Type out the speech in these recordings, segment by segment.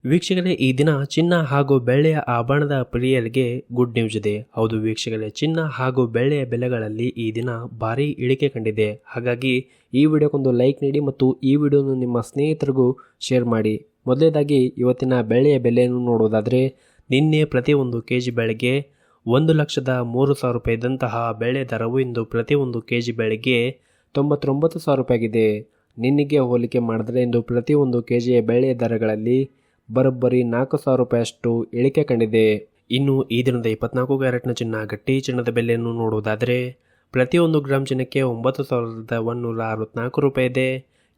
ವೀಕ್ಷಕರೇ, ಈ ದಿನ ಚಿನ್ನ ಹಾಗೂ ಬೆಳ್ಳಿಯ ಆಭರಣದ ಪ್ರಿಯರಿಗೆ ಗುಡ್ ನ್ಯೂಸ್ ಇದೆ. ಹೌದು ವೀಕ್ಷಕರೇ, ಚಿನ್ನ ಹಾಗೂ ಬೆಳ್ಳಿಯ ಬೆಲೆಗಳಲ್ಲಿ ಈ ದಿನ ಭಾರಿ ಇಳಿಕೆ ಕಂಡಿದೆ. ಹಾಗಾಗಿ ಈ ವಿಡಿಯೋಕ್ಕೊಂದು ಲೈಕ್ ನೀಡಿ ಮತ್ತು ಈ ವಿಡಿಯೋನು ನಿಮ್ಮ ಸ್ನೇಹಿತರಿಗೂ ಶೇರ್ ಮಾಡಿ. ಮೊದಲನೇದಾಗಿ ಇವತ್ತಿನ ಬೆಳ್ಳಿಯ ಬೆಲೆಯನ್ನು ನೋಡುವುದಾದರೆ, ನಿನ್ನೆ ಪ್ರತಿ 1 kg ಬೆಳೆಗೆ 1,03,000 ರೂಪಾಯಿ ಇದ್ದಂತಹ ಬೆಳೆ ದರವು ಇಂದು ಪ್ರತಿ 1 kg ಬೆಳೆಗೆ 99,000 ರೂಪಾಯಿ ಆಗಿದೆ. ನಿನ್ನೆಗೆ ಹೋಲಿಕೆ ಮಾಡಿದರೆ ಇಂದು ಪ್ರತಿ 1 kg ಬೆಳೆಯ ದರಗಳಲ್ಲಿ ಬರೋಬ್ಬರಿ 4,000 ರೂಪಾಯಿಯಷ್ಟು ಇಳಿಕೆ ಕಂಡಿದೆ. ಇನ್ನು ಈ ದಿನದ 24 ಕ್ಯಾರೆಟ್ನ ಚಿನ್ನ ಗಟ್ಟಿ ಚಿನ್ನದ ಬೆಲೆಯನ್ನು ನೋಡುವುದಾದರೆ, ಪ್ರತಿ 1 ಗ್ರಾಮ್ ಚಿನ್ನಕ್ಕೆ 9,164 ರೂಪಾಯಿ ಇದೆ.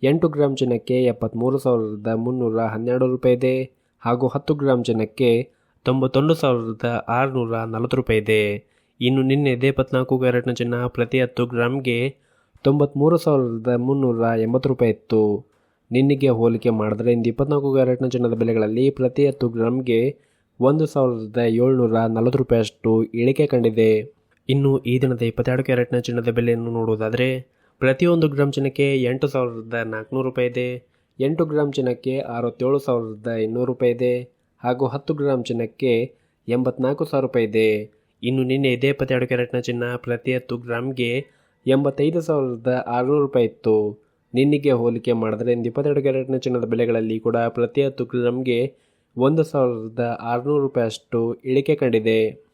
8 ಗ್ರಾಮ್ ಚಿನ್ನಕ್ಕೆ 73,312 ರೂಪಾಯಿ ಇದೆ. ಹಾಗೂ 10 ಗ್ರಾಮ್ ಚಿನ್ನಕ್ಕೆ 91,640 ರೂಪಾಯಿ ಇದೆ. ಇನ್ನು ನಿನ್ನೆ 24 ಕ್ಯಾರೆಟ್ನ ಚಿನ್ನ ಪ್ರತಿ 10 ಗ್ರಾಮ್ಗೆ 93,380 ರೂಪಾಯಿ ಇತ್ತು. ನಿನ್ನೆಗೆ ಹೋಲಿಕೆ ಮಾಡಿದ್ರೆ ಇಂದು 24 ಕ್ಯಾರೆಟ್ನ ಚಿನ್ನದ ಬೆಲೆಗಳಲ್ಲಿ ಪ್ರತಿ 10 ಗ್ರಾಮ್ಗೆ 1,740 ರೂಪಾಯಿಯಷ್ಟು ಇಳಿಕೆ ಕಂಡಿದೆ. ಇನ್ನು ಈ ದಿನದ 22 ಕ್ಯಾರೆಟ್ನ ಚಿನ್ನದ ಬೆಲೆಯನ್ನು ನೋಡುವುದಾದರೆ, ಪ್ರತಿ 1 ಗ್ರಾಮ್ ಚಿನ್ನಕ್ಕೆ 8,400 ರೂಪಾಯಿ ಇದೆ. 8 ಗ್ರಾಮ್ ಚಿನ್ನಕ್ಕೆ 67,200 ರೂಪಾಯಿ ಇದೆ. ಹಾಗೂ 10 ಗ್ರಾಮ್ ಚಿನ್ನಕ್ಕೆ 84,000 ರೂಪಾಯಿ ಇದೆ. ಇನ್ನು ನಿನ್ನೆ 22 ಕ್ಯಾರೆಟ್ನ ಚಿನ್ನ ಪ್ರತಿ 10 ಗ್ರಾಮ್ಗೆ 85,600 ರೂಪಾಯಿ ಇತ್ತು. ನಿನ್ನೆಗೆ ಹೋಲಿಕೆ ಮಾಡಿದ್ರೆ ಇಂದು 22 ಕ್ಯಾರೆಟ್ನ ಚಿನ್ನದ ಬೆಲೆಗಳಲ್ಲಿ ಕೂಡ ಪ್ರತಿ 10 ಗ್ರಾಮ್ಗೆ 1,600 ರೂಪಾಯಿಯಷ್ಟು ಇಳಿಕೆ ಕಂಡಿದೆ.